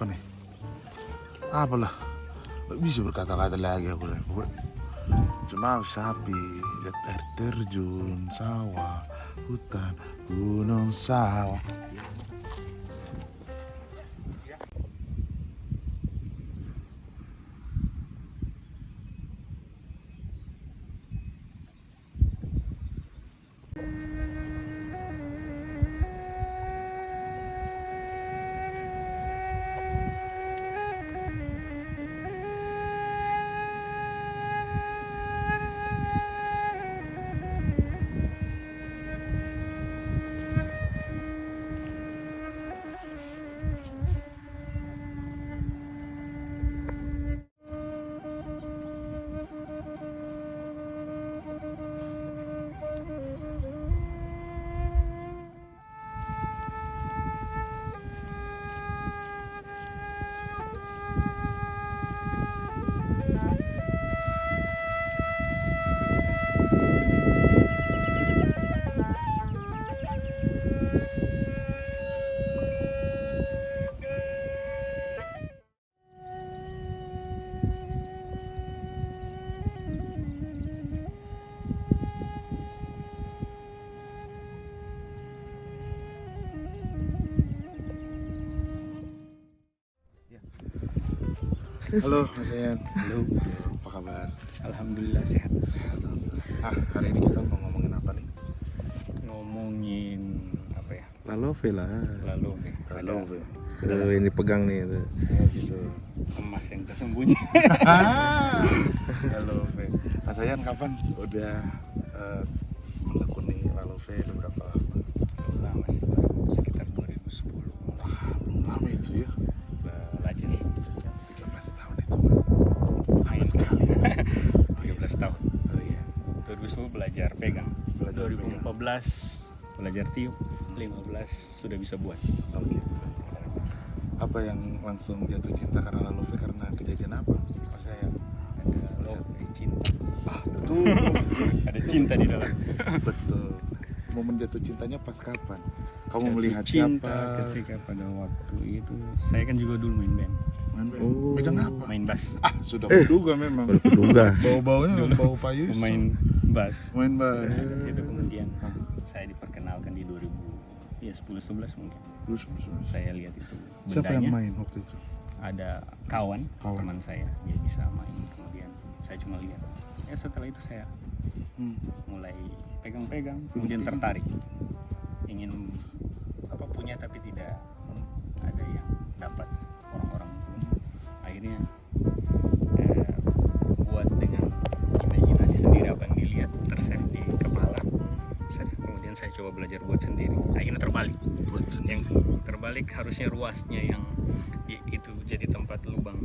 apa nih? Apalah, nggak bisa berkata-kata lagi aku. Cuma sapi, lihat air terjun, sawah, hutan, gunung, sawah. Halo Mas Yan. Halo. Apa kabar? Alhamdulillah sehat. Hari ini kita mau ngomongin apa nih? Ngomongin apa ya? Lalove lah. Lalove. Lalove. Ada Tuh, ini pegang nih tuh. Gitu. emas yang tersembunyi. Lalove. Mas Yan kapan udah menekuni Lalove udah berapa lama? Belum lama sih, sekitar 2010. Belum lama itu ya. Belajar 13 tahun itu mah. Lama sekali. 13 tahun. Oh iya. 2010 belajar pegang. Belajar 2014 belajar tiup. 15 sudah bisa buat. Oh gitu. Apa yang langsung jatuh cinta karena Lalove karena kejadian apa? Mas Yan. Ada love, cinta. Betul. Ada cinta di dalam. Betul. Momen jatuh cintanya pas kapan? Kamu Jatuh melihat cinta siapa? ketika pada waktu itu saya kan juga dulu main band, Main band? Oh. Megang apa? main bass, Sudah menduga memang. Baru kuduga. Bau-baunya bau payus. pemain bass. Main bass. Itu kemudian saya diperkenalkan di 2010-11 mungkin. Terus Saya lihat itu siapa yang bendanya, main waktu itu? ada kawan Kawan. teman saya, dia bisa main. Kemudian saya cuma lihat. Ya setelah itu saya mulai pegang-pegang, kemudian tertarik, ingin apa punya tapi tidak ada yang dapat orang-orang. Akhirnya buat dengan imajinasi sendiri apa yang dilihat tersave di kepala. Kemudian saya coba belajar buat sendiri. Akhirnya terbalik. Buat Yang sendiri. terbalik harusnya ruasnya yang itu jadi tempat lubang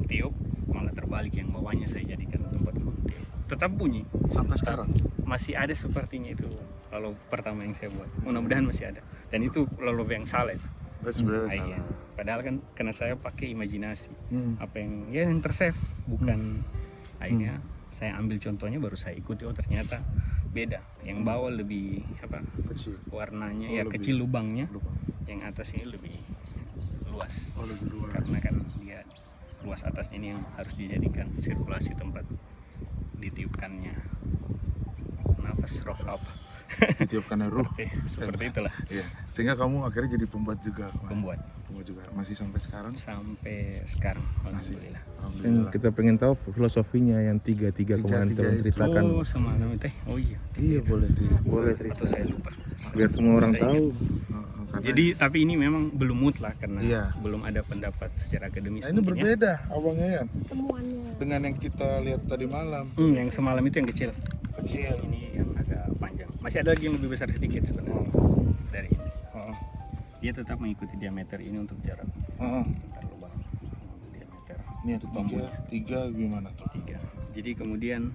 tiup, malah terbalik yang bawahnya saya jadikan tempat lubang tiup. Tetap bunyi. Sampai sekarang. Masih ada sepertinya itu kalau pertama yang saya buat. Mudah-mudahan masih ada. Dan itu Lalove yang salah itu. Sebenarnya Iya. salah. Padahal kan karena saya pakai imajinasi. Apa yang yang tersave bukan. Akhirnya saya ambil contohnya baru saya ikuti, oh ternyata beda. Yang bawah lebih apa? Kecil. Warnanya Oh, ya lebih kecil lubangnya. lubang. Yang atas ini lebih luas. Oh, lebih luas. Karena kan dia luas atasnya ini yang harus dijadikan sirkulasi tempat ditiupkannya nafas roh apa. Ditiupkan ruh. Seperti itulah Iya. Sehingga kamu akhirnya jadi pembuat juga. pembuat Pembuat juga. Masih sampai sekarang? sampai sekarang. Alhamdulillah. Yang Alhamdulillah. kita pengen tahu filosofinya yang tiga kemarin Tiga tolong itu. ceritakan. Oh semalam itu. Oh iya. Iya boleh Boleh Atau cerita. saya lupa. Biar semua orang Saya tahu. Karena Jadi tapi ini memang belum mutlak karena Iya. belum ada pendapat secara akademis. nah, ini mungkin ya. berbeda abangnya ya temuannya. dengan yang kita lihat tadi malam. Yang semalam itu yang kecil. Kecil. Ini yang agak panjang. Masih ada lagi yang lebih besar sedikit sebenarnya dari ini. Heeh. Dia tetap mengikuti diameter ini untuk jarak Heeh. antar lubang. Diameter Ini ada tiga gimana tuh? 3. Jadi kemudian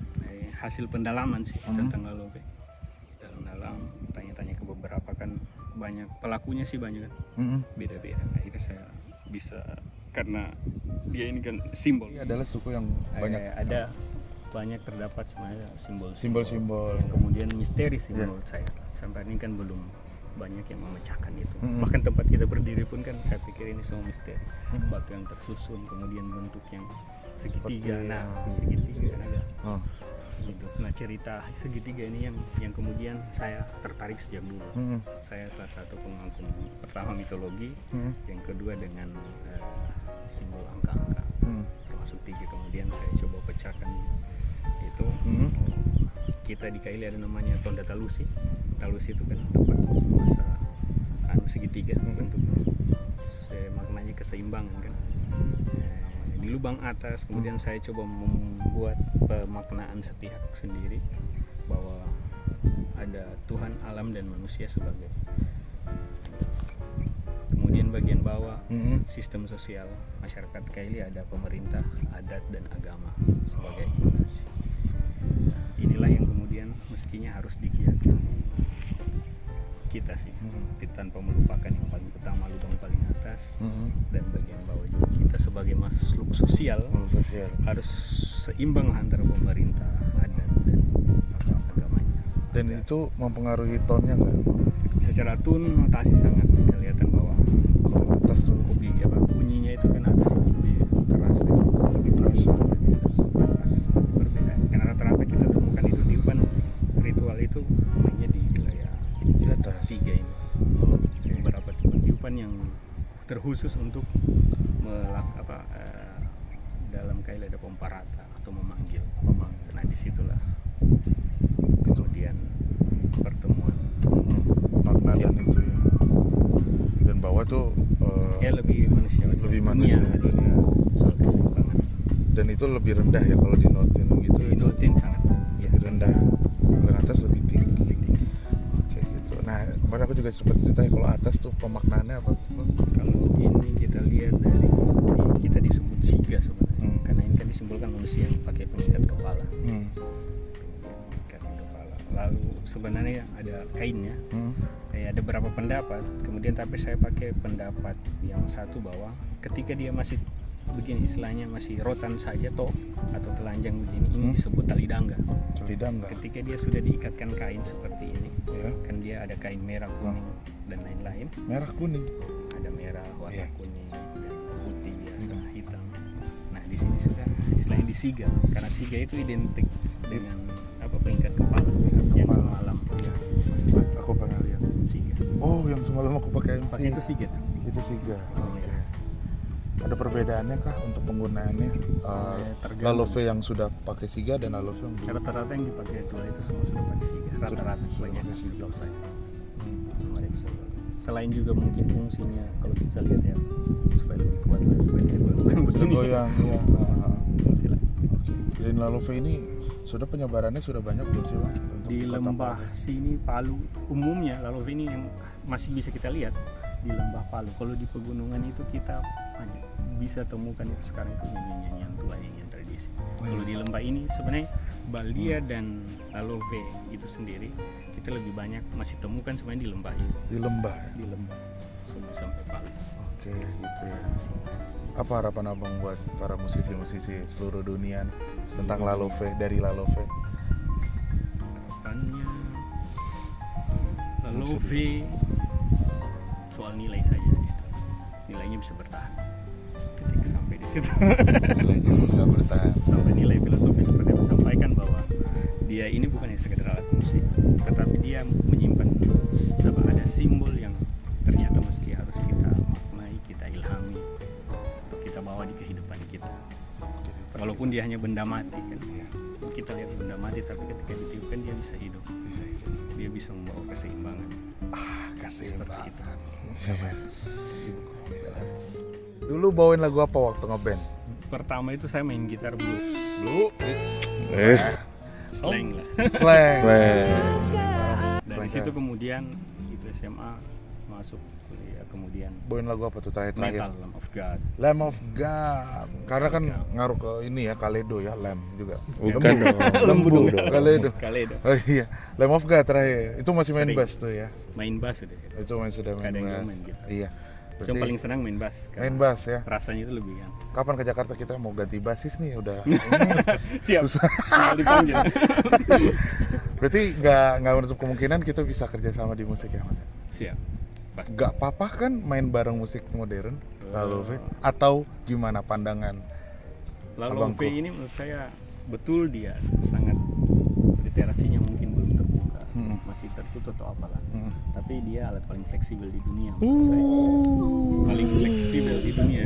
hasil pendalaman sih tentang Lalove. Dalam tanya-tanya ke beberapa kan banyak pelakunya sih banyak kan. Beda-beda. Akhirnya saya bisa karena dia ini kan simbol. Ini adalah suku yang banyak Ada banyak terdapat sebenarnya simbol simbol-simbol. yang kemudian misteri sih Iya. menurut saya. Sampai ini kan belum banyak yang memecahkan itu. Bahkan tempat kita berdiri pun kan saya pikir ini semua misteri. Batu yang tersusun, kemudian bentuk yang segitiga. Nah, segitiga kan ada. Gitu. Nah, cerita segitiga ini yang kemudian saya tertarik sejak dulu. Saya salah satu pengagum pertama mitologi, yang kedua dengan simbol angka-angka, termasuk 3. Kemudian saya coba pecahkan itu. Kita di Kaili ada namanya Tonda Talusi. Talusi itu kan tempat masa segitiga bentuknya. Maknanya keseimbangan kan. Di lubang atas kemudian saya coba membuat pemaknaan sepihak sendiri bahwa ada Tuhan, alam, dan manusia sebagai. Kemudian bagian bawah sistem sosial masyarakat Kaili, ada pemerintah, adat, dan agama sebagai fondasi. Inilah yang kemudian mestinya harus digiatkan kita sih, tanpa melupakan yang paling utama, lubang paling atas, dan bagian bawah juga. Kita sebagai makhluk sosial harus seimbang antara pemerintah, adat, dan agamanya. Dan itu mempengaruhi tonnya nggak? Secara tun notasi sangat kelihatan bahwa Kalau atas tuh bunyinya itu kan atas itu lebih terasa, lebih terasa, pasti berbeda. Karena rata-rata kita temukan itu di ritual itu mainnya di wilayah di atas 3 ini. Beberapa tiupan yang terkhusus untuk dalam Kaili ada pomparata atau memanggil. Nah, disitulah kemudian pertemuan makna dan itu ya. Dan bawah tuh lebih manusiawi, lebih dunia, manusia. soal keseimbangan. Dan itu lebih rendah ya kalau di notin gitu. Di notin sangat lebih rendah. Kalau yang atas lebih tinggi. Oke gitu. Nah, kemarin aku juga sempat cerita ya, kalau atas tuh pemaknaannya apa? Kalau ini kita lihat dari kita disebut siga sebenarnya, karena ini kan disimbolkan manusia yang pakai pengikat kepala. Pengikat kepala. Lalu sebenarnya ada kainnya. Kayak ada beberapa pendapat. Kemudian tapi saya pakai pendapat yang satu bahwa ketika dia masih begini, istilahnya masih rotan saja toh atau telanjang begini, ini disebut tali dangga. Tali dangga. Ketika dia sudah diikatkan kain seperti ini, Ya. kan dia ada kain merah, kuning, dan lain-lain. Merah kuning. Ada merah, warna Iya. kuning, dan putih biasa, hitam. Nah, di sini sudah istilahnya disiga, karena siga itu identik dengan pengikat kepala yang semalam Mas Pak Aku pernah lihat. siga. Oh, yang semalam aku pakai Pakai itu siga tuh. Itu siga. Warna merah. Ada perbedaannya kah untuk penggunaannya? Tergantung. Lalove yang sudah pakai siga dan Lalove yang belum? Rata-rata yang dipakai itu semua sudah pakai siga. Rata-rata Sudah banyak pakai siga. setahu saya. Selain juga mungkin fungsinya kalau kita lihat ya supaya lebih kuat lah, supaya dia Bisa begini. goyang ya. Fungsi lah. Oke. Dan Lalove ini sudah penyebarannya sudah banyak belum sih Bang? Untuk Di kota lembah Palu? sini Palu umumnya lalu ini yang masih bisa kita lihat di lembah Palu. Kalau di pegunungan itu kita bisa temukan itu sekarang itu nyanyian tua, nyanyian tradisi. Kalau di lembah ini sebenarnya Baldia dan Lalove itu sendiri kita lebih banyak masih temukan sebenarnya di lembah ini. Di lembah. Di lembah sampai Palu. Oke, gitu ya. Apa harapan Abang buat para musisi-musisi seluruh dunia nih, tentang Lalove, dari Lalove? Harapannya Lalove soal nilai saja gitu. Nilainya bisa bertahan ketika sampai di situ. Nilainya bisa bertahan. Sampai nilai filosofi seperti yang disampaikan bahwa dia ini bukan hanya sekedar alat musik, tetapi dia menyimpan ada simbol yang ternyata meski harus kita maknai, kita ilhami, untuk kita bawa di kehidupan kita. Walaupun dia hanya benda mati kan, kita lihat benda mati tapi ketika ditiupkan dia bisa hidup, dia bisa membawa keseimbangan. Keseimbangan. Dulu bawain lagu apa waktu ngeband? Pertama itu saya main gitar blues, slang lah. Slang. Dari situ kemudian itu SMA masuk kuliah, kemudian Bawain lagu apa tuh terakhir? metal, Lamb of God. Lamb of God. Karena kan ngaruh ke ini ya, Kaledo ya, Lamb juga. Bukan dong. Lembu Lembu dong. dong. Kaledo. Kaledo. Oh iya, Lamb of God terakhir. Itu masih main Sering. bass tuh ya. Main bass sudah. Itu sudah main Kadang juga bass. main gitar. Iya. Yang paling senang main bass. karena main bass ya. Rasanya itu lebih kan. Kapan ke Jakarta kita mau ganti basis nih udah. Siap. Tinggal dipanggil. Berarti nggak menutup kemungkinan kita bisa kerja sama di musik ya Mas. Siap. Pasti. Gak apa-apa kan main bareng musik modern Lalove? Atau gimana pandangan? Lalove Abangku. ini menurut saya betul dia sangat literasinya mungkin belum terbuka, masih tertutup atau apalah. Tapi dia alat paling fleksibel di dunia menurut saya. Paling fleksibel di dunia.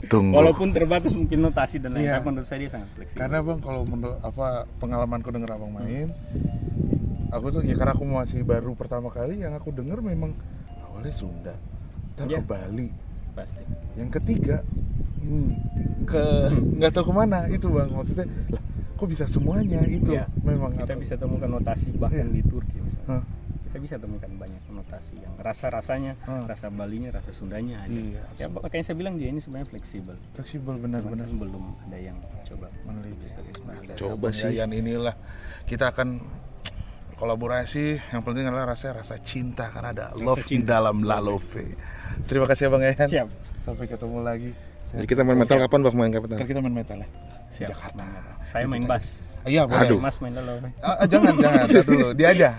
Tunggu. Walaupun terbatas mungkin notasi dan lain, Iya. tapi menurut saya dia sangat fleksibel. Karena bang kalau menurut pengalamanku denger abang main, aku tuh ya karena aku masih baru pertama kali yang aku denger memang awalnya Sunda, ntar Iya. ke Bali, Pasti. yang ketiga ke nggak tahu kemana itu bang, maksudnya lah kok bisa semuanya itu Iya. memang Kita atau- bisa temukan notasi bahkan Iya. di Turki misalnya. Hah. Kita bisa temukan banyak notasi yang rasa-rasanya, rasa Balinya, rasa Sundanya ada. Iya. Ya makanya saya bilang dia ini sebenarnya fleksibel. fleksibel Cuman benar-benar belum ada yang coba meneliti. serius. Coba sih. Yayan inilah kita akan kolaborasi, yang penting adalah rasa cinta karena ada love di cinta. dalam Lalove. Terima kasih Bang Yayan. Siap. Sampai ketemu lagi. Jadi kita main metal kapan Bang, main kapan? Kan kita main metal ya. Siap. Jakarta. Saya main bass. Iya, boleh. Aduh. Mas main lalu. Jangan, tar dulu. Dia aja.